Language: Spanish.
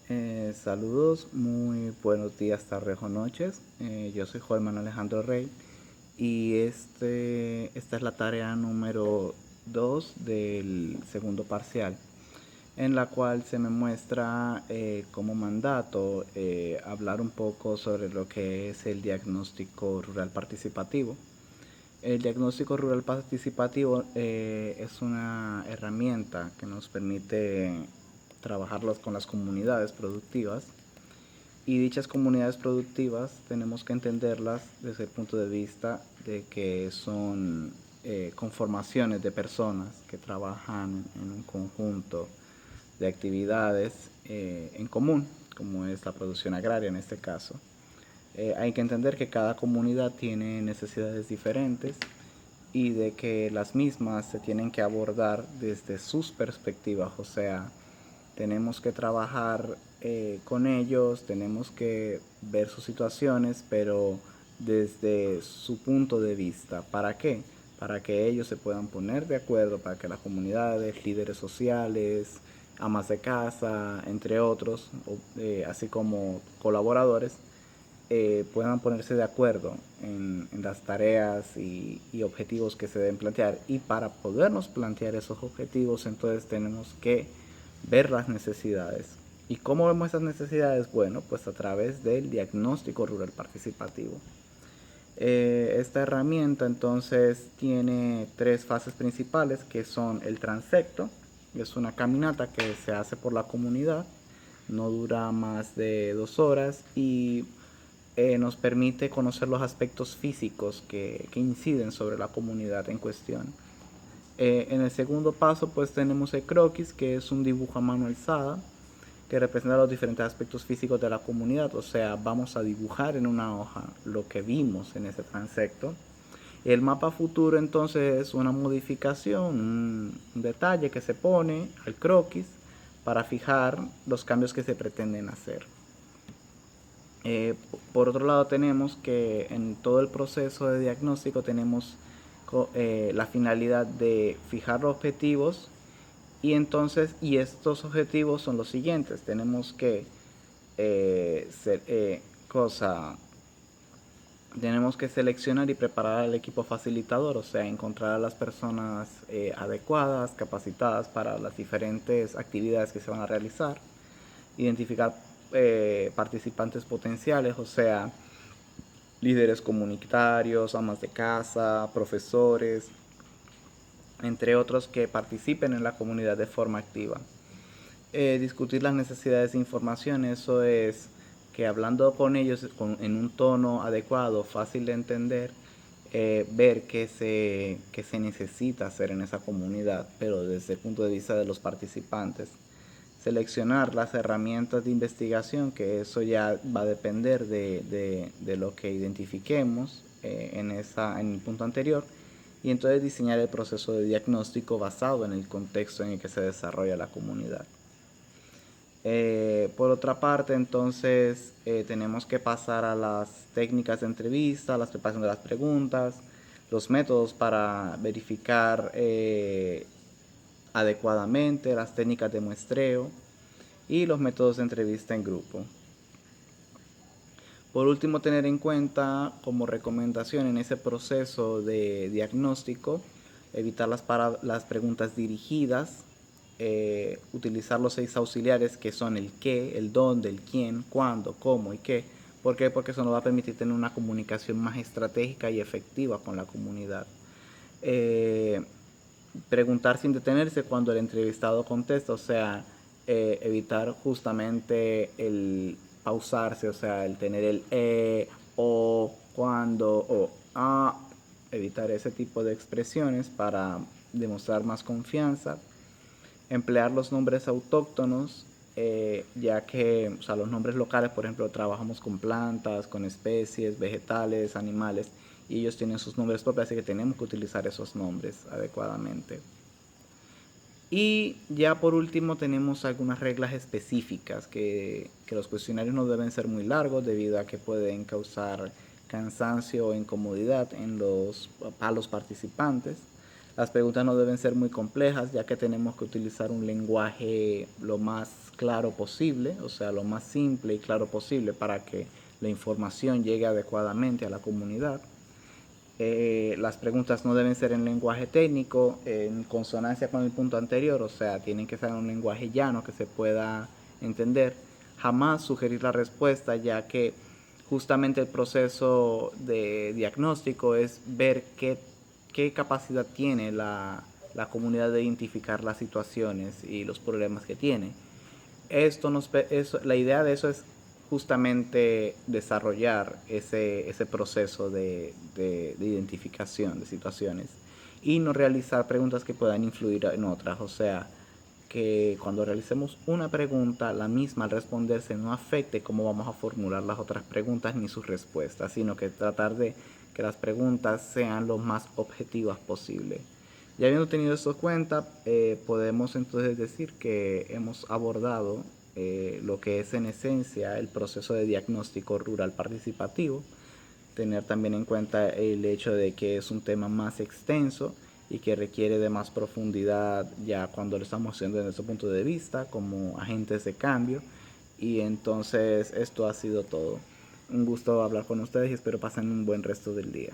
Saludos, muy buenos días, tardes o noches. Yo soy Joelman Alejandro Rey y esta es la tarea número 2 del segundo parcial, en la cual se me muestra como mandato hablar un poco sobre lo que es el diagnóstico rural participativo. El diagnóstico rural participativo es una herramienta que nos permite trabajar con las comunidades productivas, y dichas comunidades productivas tenemos que entenderlas desde el punto de vista de que son conformaciones de personas que trabajan en un conjunto de actividades en común, como es la producción agraria en este caso. Hay que entender que cada comunidad tiene necesidades diferentes y de que las mismas se tienen que abordar desde sus perspectivas, o sea, tenemos que trabajar con ellos, tenemos que ver sus situaciones, pero desde su punto de vista. ¿Para qué? Para que ellos se puedan poner de acuerdo, para que las comunidades, líderes sociales, amas de casa, entre otros, así como colaboradores, puedan ponerse de acuerdo en las tareas y objetivos que se deben plantear. Y para podernos plantear esos objetivos, entonces tenemos que ver las necesidades. ¿Y cómo vemos esas necesidades? Bueno, pues a través del diagnóstico rural participativo. Esta herramienta entonces tiene tres fases principales, que son el transecto, que es una caminata que se hace por la comunidad, no dura más de 2 horas y nos permite conocer los aspectos físicos que inciden sobre la comunidad en cuestión. En el segundo paso pues tenemos el croquis, que es un dibujo a mano alzada que representa los diferentes aspectos físicos de la comunidad, o sea, vamos a dibujar en una hoja lo que vimos en ese transecto. El mapa futuro entonces es una modificación, un detalle que se pone al croquis para fijar los cambios que se pretenden hacer. Por otro lado tenemos que en todo el proceso de diagnóstico tenemos la finalidad de fijar los objetivos, y estos objetivos son los siguientes. Tenemos que ser, tenemos que seleccionar y preparar al equipo facilitador, o sea, encontrar a las personas adecuadas, capacitadas para las diferentes actividades que se van a realizar, identificar participantes potenciales, o sea, líderes comunitarios, amas de casa, profesores, entre otros, que participen en la comunidad de forma activa. Discutir las necesidades de información, eso es que hablando con ellos en un tono adecuado, fácil de entender, ver qué se necesita hacer en esa comunidad, pero desde el punto de vista de los participantes. Seleccionar las herramientas de investigación, que eso ya va a depender de lo que identifiquemos en el punto anterior, y entonces diseñar el proceso de diagnóstico basado en el contexto en el que se desarrolla la comunidad. Por otra parte, entonces tenemos que pasar a las técnicas de entrevista, la preparación de las preguntas, los métodos para verificar adecuadamente, las técnicas de muestreo y los métodos de entrevista en grupo. Por último, tener en cuenta como recomendación en ese proceso de diagnóstico, evitar las preguntas dirigidas, utilizar los 6 auxiliares, que son el qué, el dónde, el quién, cuándo, cómo y qué. ¿Por qué? Porque eso nos va a permitir tener una comunicación más estratégica y efectiva con la comunidad. Eh, Preguntar sin detenerse cuando el entrevistado contesta, o sea, evitar justamente el pausarse, o sea, el tener el o, cuando, o, evitar ese tipo de expresiones para demostrar más confianza. Emplear los nombres autóctonos, ya que, o sea, los nombres locales, por ejemplo, trabajamos con plantas, con especies, vegetales, animales, y ellos tienen sus nombres propios, así que tenemos que utilizar esos nombres adecuadamente. Y ya por último tenemos algunas reglas específicas, que los cuestionarios no deben ser muy largos debido a que pueden causar cansancio o incomodidad a los participantes. Las preguntas no deben ser muy complejas, ya que tenemos que utilizar un lenguaje lo más claro posible, o sea, lo más simple y claro posible para que la información llegue adecuadamente a la comunidad. Las preguntas no deben ser en lenguaje técnico, en consonancia con el punto anterior, o sea, tienen que ser en un lenguaje llano que se pueda entender. Jamás sugerir la respuesta, ya que justamente el proceso de diagnóstico es ver qué capacidad tiene la comunidad de identificar las situaciones y los problemas que tiene. La idea de eso es justamente desarrollar ese proceso de identificación de situaciones y no realizar preguntas que puedan influir en otras. O sea, que cuando realicemos una pregunta, la misma al responderse no afecte cómo vamos a formular las otras preguntas ni sus respuestas, sino que tratar de que las preguntas sean lo más objetivas posible. Ya habiendo tenido esto en cuenta, podemos entonces decir que hemos abordado lo que es en esencia el proceso de diagnóstico rural participativo, tener también en cuenta el hecho de que es un tema más extenso y que requiere de más profundidad ya cuando lo estamos haciendo desde ese punto de vista como agentes de cambio. Y entonces esto ha sido todo. Un gusto hablar con ustedes y espero pasen un buen resto del día.